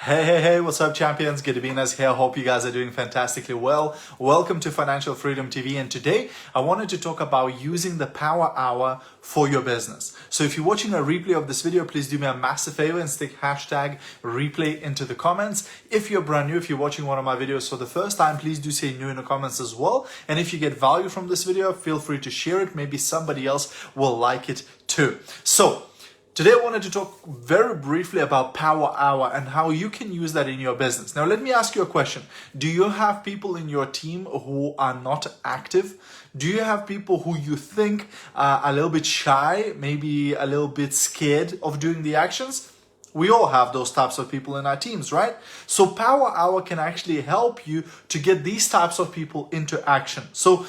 Hey, what's up, champions? Gediminas here. Hope you guys are doing fantastically well. Welcome to Financial Freedom TV, and today I wanted to talk about using the Power Hour for your business. So if you're watching a replay of this video, please do me a massive favor and stick hashtag replay into the comments. If you're brand new, if you're watching one of my videos for the first time, please do say new in the comments as well. And if you get value from this video, feel free to share it. Maybe somebody else will like it too. So today I wanted to talk very briefly about Power Hour and how you can use that in your business. Now, let me ask you a question. Do you have people in your team who are not active? Do you have people who you think are a little bit shy, maybe a little bit scared of doing the actions? We all have those types of people in our teams, right? So Power Hour can actually help you to get these types of people into action. So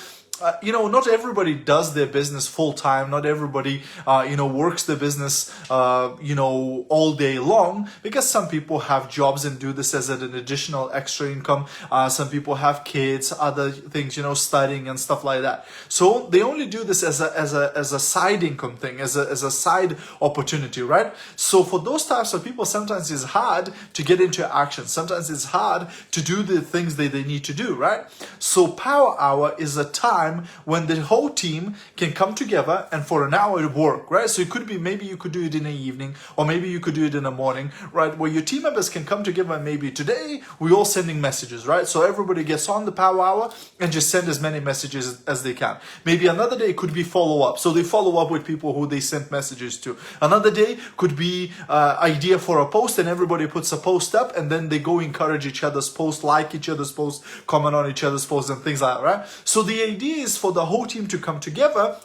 not everybody does their business full time. Not everybody, works the business, all day long, because some people have jobs and do this as an additional extra income. Some people have kids, other things, studying and stuff like that. So they only do this as a side income thing, as a side opportunity, right? So for those types of people, sometimes it's hard to get into action. Sometimes it's hard to do the things that they need to do, right? So Power Hour is a time when the whole team can come together and for an hour work, right? So it could be, maybe you could do it in the evening, or maybe you could do it in the morning, right? Where your team members can come together, and maybe today we're all sending messages, right? So everybody gets on the Power Hour and just send as many messages as they can. Maybe another day could be follow up. So they follow up with people who they sent messages to. Another day could be idea for a post, and everybody puts a post up, and then they go encourage each other's post, like each other's post, comment on each other's posts and things like that, right? So the idea is for the whole team to come together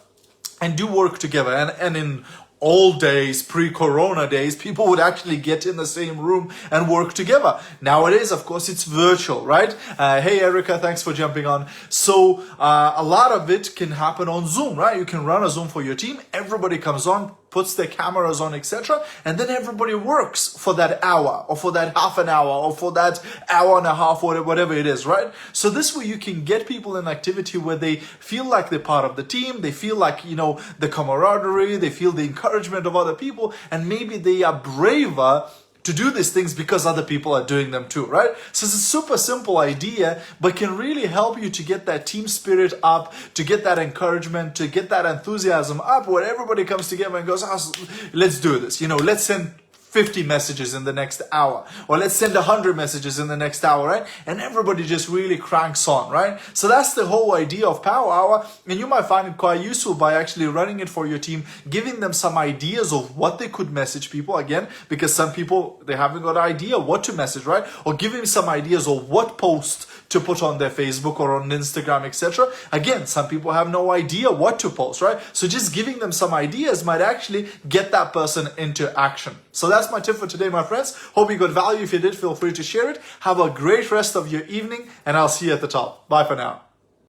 and do work together. And in old days, pre-corona days, people would actually get in the same room and work together. Nowadays, of course, it's virtual, right? Hey, Erica, thanks for jumping on. So a lot of it can happen on Zoom, right? You can run a Zoom for your team. Everybody comes on, puts their cameras on, etc. And then everybody works for that hour, or for that half an hour, or for that hour and a half, or whatever it is, right? So this way you can get people in activity where they feel like they're part of the team. They feel like, the camaraderie, they feel the encouragement of other people, and maybe they are braver to do these things because other people are doing them too, right? So it's a super simple idea, but can really help you to get that team spirit up, to get that encouragement, to get that enthusiasm up, where everybody comes together and goes, let's do this. Let's send 50 messages in the next hour, or let's send 100 messages in the next hour, right? And everybody just really cranks on, right? So that's the whole idea of Power Hour, and you might find it quite useful by actually running it for your team, giving them some ideas of what they could message people, again, because some people, they haven't got an idea what to message, right? Or giving some ideas of what post to put on their Facebook or on Instagram, etc. Again, some people have no idea what to post, right? So just giving them some ideas might actually get that person into action. So that's my tip for today, my friends. Hope you got value. If you did, feel free to share it. Have a great rest of your evening, and I'll see you at the top. Bye for now.